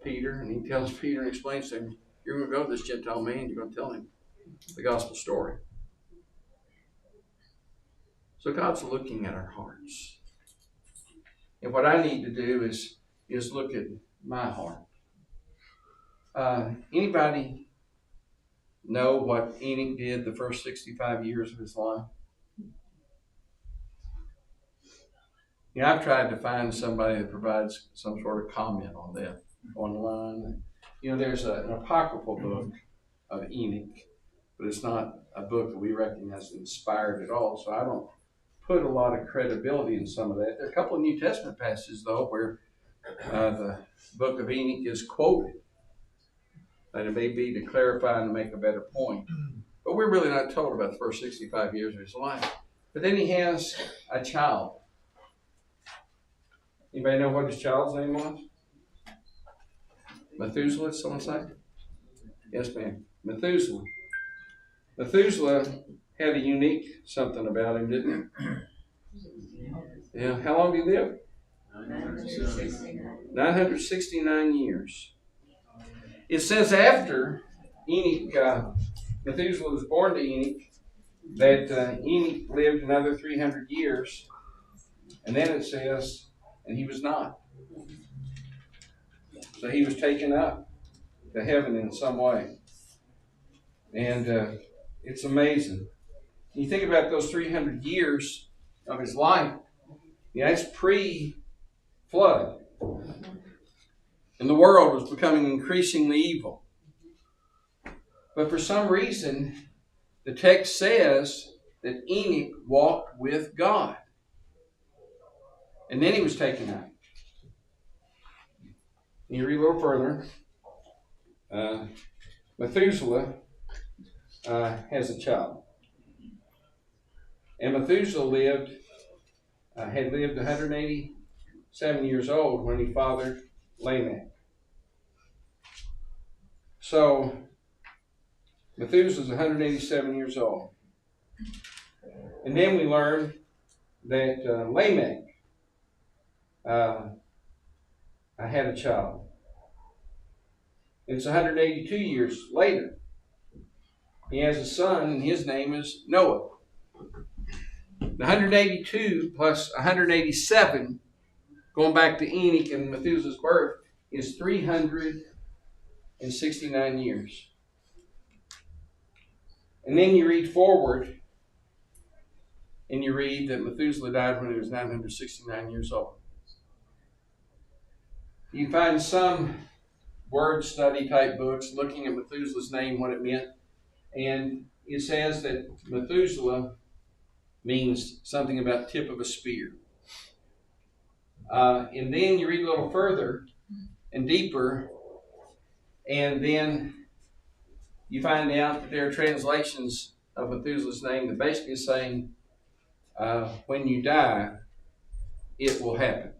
Peter." And he tells Peter and explains to him, "You're going to go to this Gentile man. You're going to tell him the gospel story." So God's looking at our hearts. And what I need to do is look at my heart. Anybody know what Enoch did the first 65 years of his life? I've tried to find somebody that provides some sort of comment on that online. There's an apocryphal book of Enoch, but it's not a book that we recognize as inspired at all, so I don't put a lot of credibility in some of that. There are a couple of New Testament passages, though, where the book of Enoch is quoted. And it may be to clarify and to make a better point. But we're really not told about the first 65 years of his life. But then he has a child. Anybody know what his child's name was? Methuselah, someone say? Yes, ma'am. Methuselah. Methuselah had a unique something about him, didn't he? Yeah. How long did he live? 969 years. It says after Enoch, Methuselah was born to Enoch, that Enoch lived another 300 years. And then it says, and he was not. So he was taken up to heaven in some way. And it's amazing. You think about those 300 years of his life, it's pre-flood. And the world was becoming increasingly evil. But for some reason, the text says that Enoch walked with God. And then he was taken out. You read a little further. Methuselah has a child. And Methuselah had lived 187 years old when he fathered Lamech. So, Methuselah's 187 years old. And then we learn that Lamech had a child. It's 182 years later. He has a son, and his name is Noah. The 182 plus 187, going back to Enoch and Methuselah's birth, is 369 years. And then you read forward, and you read that Methuselah died when he was 969 years old. You find some word study type books looking at Methuselah's name, what it meant. And it says that Methuselah means something about tip of a spear. And then you read a little further and deeper, and then you find out that there are translations of Methuselah's name that basically is saying, when you die, it will happen.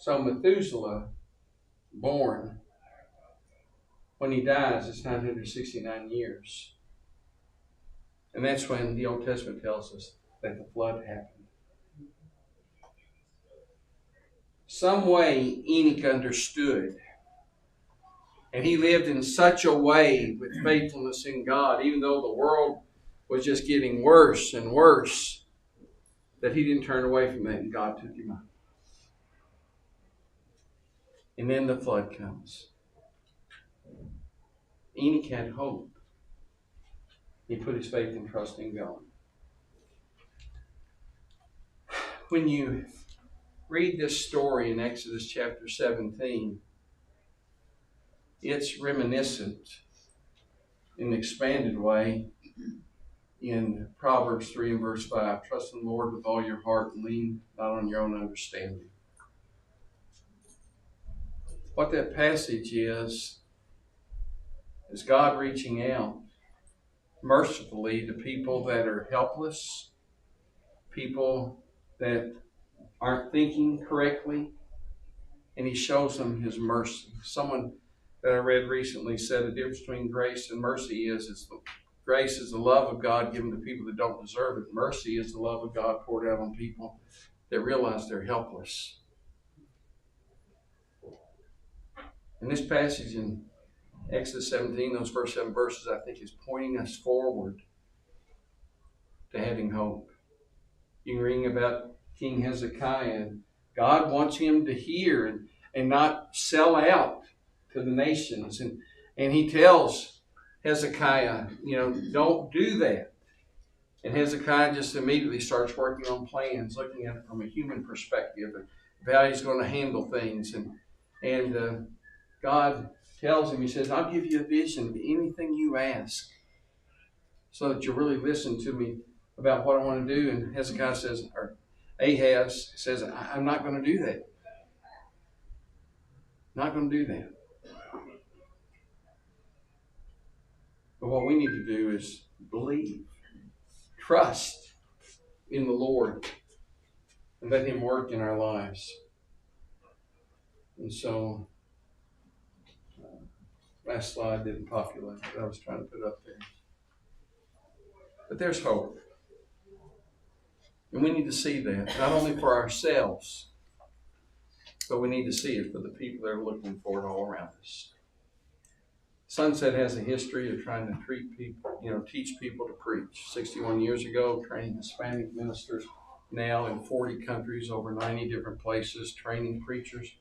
So Methuselah, born, when he dies, it's 969 years. And that's when the Old Testament tells us that the flood happened. some way Enoch understood. And he lived in such a way with faithfulness in God, even though the world was just getting worse and worse, that he didn't turn away from that, and God took him up. And then the flood comes. Enoch had hope. He put his faith and trust in God. When you read this story in Exodus chapter 17, it's reminiscent in an expanded way in Proverbs 3 and verse 5. Trust in the Lord with all your heart and lean not on your own understanding. What that passage is God reaching out mercifully to people that are helpless, people that aren't thinking correctly, and he shows them his mercy. Someone that I read recently said the difference between grace and mercy is grace is the love of God given to people that don't deserve it. Mercy is the love of God poured out on people that realize they're helpless. And this passage in Exodus 17, those first 7 verses, I think is pointing us forward to having hope. You can read about King Hezekiah. God wants him to hear and not sell out to the nations. And he tells Hezekiah, don't do that. And Hezekiah just immediately starts working on plans, looking at it from a human perspective, and how he's going to handle things. And God tells him, he says, I'll give you a vision of anything you ask so that you really listen to me about what I want to do. And Hezekiah says, or Ahaz says, I'm not going to do that. Not going to do that. But what we need to do is believe, trust in the Lord, and let him work in our lives. And so, last slide didn't populate, but I was trying to put up there. But there's hope. And we need to see that, not only for ourselves, but we need to see it for the people that are looking for it all around us. Sunset has a history of trying to teach people to preach. 61 years ago, training Hispanic ministers, now in 40 countries, over 90 different places, training preachers,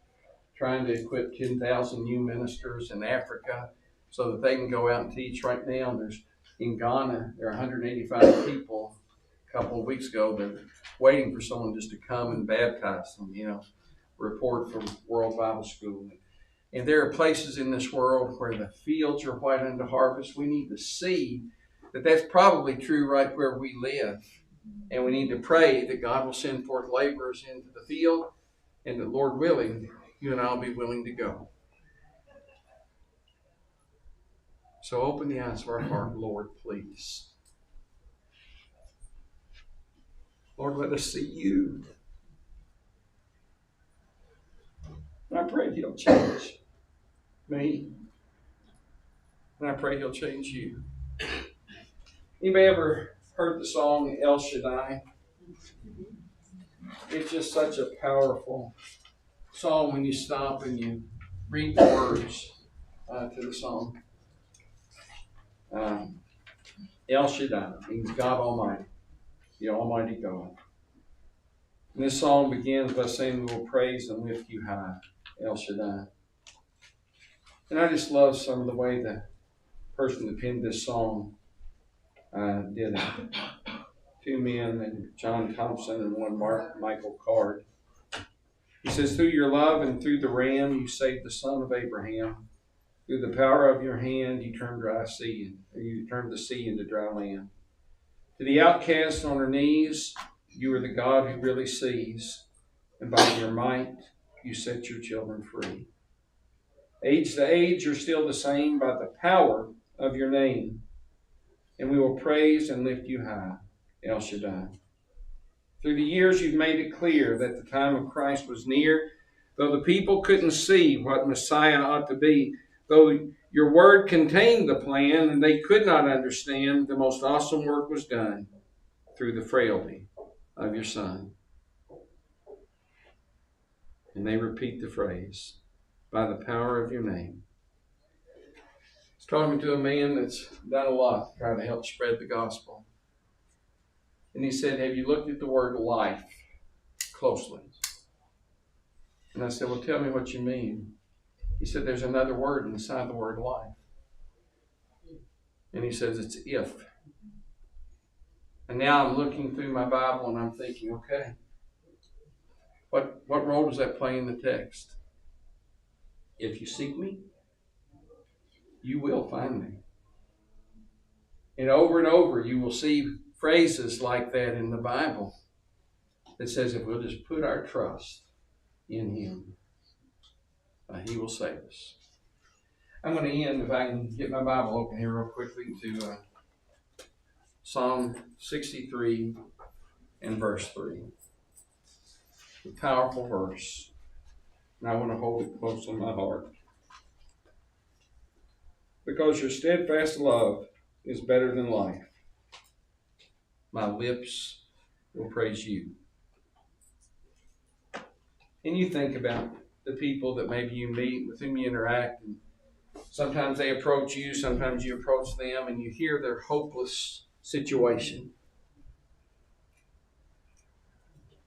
trying to equip 10,000 new ministers in Africa so that they can go out and teach. Right now, in Ghana, there are 185 people. A couple of weeks ago, they're waiting for someone just to come and baptize them, report from World Bible School. And there are places in this world where the fields are white unto harvest. We need to see that that's probably true right where we live. And we need to pray that God will send forth laborers into the field, and that, Lord willing, you and I will be willing to go. So open the eyes of our heart, Lord, please. Lord, let us see you. And I pray he'll change me. And I pray he'll change you. Anybody ever heard the song El Shaddai? It's just such a powerful song when you stop and you read the words to the song. El Shaddai means God Almighty, the Almighty God. And this song begins by saying, we will praise and lift you high, El Shaddai. And I just love some of the way the person that penned this song did it. 2 men, John Thompson and one Michael Card. He says, through your love and through the ram, you saved the son of Abraham. Through the power of your hand, you turned the sea into dry land. To the outcast on her knees, you are the God who really sees. And by your might, you set your children free. Age to age, you're still the same by the power of your name. And we will praise and lift you high, El Shaddai. Through the years, you've made it clear that the time of Christ was near. Though the people couldn't see what Messiah ought to be, though your word contained the plan and they could not understand, the most awesome work was done through the frailty of your Son. And they repeat the phrase, by the power of your name. I was talking to a man that's done a lot to try to help spread the gospel. And he said, have you looked at the word life closely? And I said, well, tell me what you mean. He said, there's another word inside the word life. And he says, it's if. And now I'm looking through my Bible and I'm thinking, okay, what role does that play in the text? If you seek me, you will find me. And over you will see phrases like that in the Bible that says if we'll just put our trust in him, he will save us. I'm going to end, if I can get my Bible open here real quickly, to Psalm 63 and verse 3. A powerful verse. And I want to hold it close to my heart. Because your steadfast love is better than life, my lips will praise you. And you think about the people that maybe you meet, with whom you interact, and sometimes they approach you, sometimes you approach them, and you hear their hopeless situation.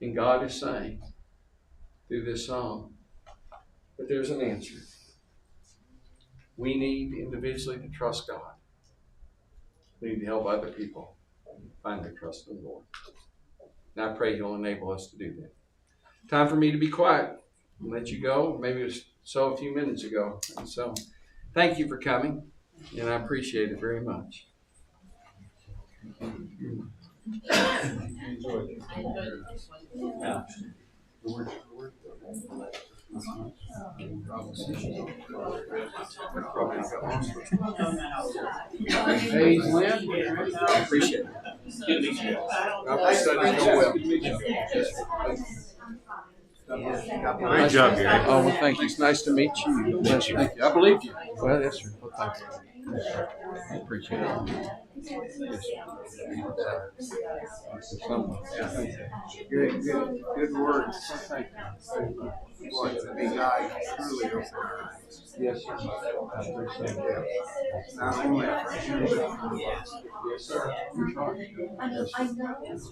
And God is saying through this song that there's an answer. We need individually to trust God. We need to help other people find their trust in the Lord. And I pray He'll enable us to do that. Time for me to be quiet and let you go. Maybe it was so a few minutes ago. And so thank you for coming, and I appreciate it very much. Hey, Lynn. I appreciate it. Good to meet you. Our studies go well. Great job, Gary. Oh, well, thank you. It's nice to meet you. Thank you. I believe you. Well, yes, sir. Well, thank you. I appreciate it. Good words. Thank you. Boy, to be God, truly open our eyes. Yes, sir. I appreciate it. Not only for him, but for us. Yes, sir. You're fine. Yes, sir. It's,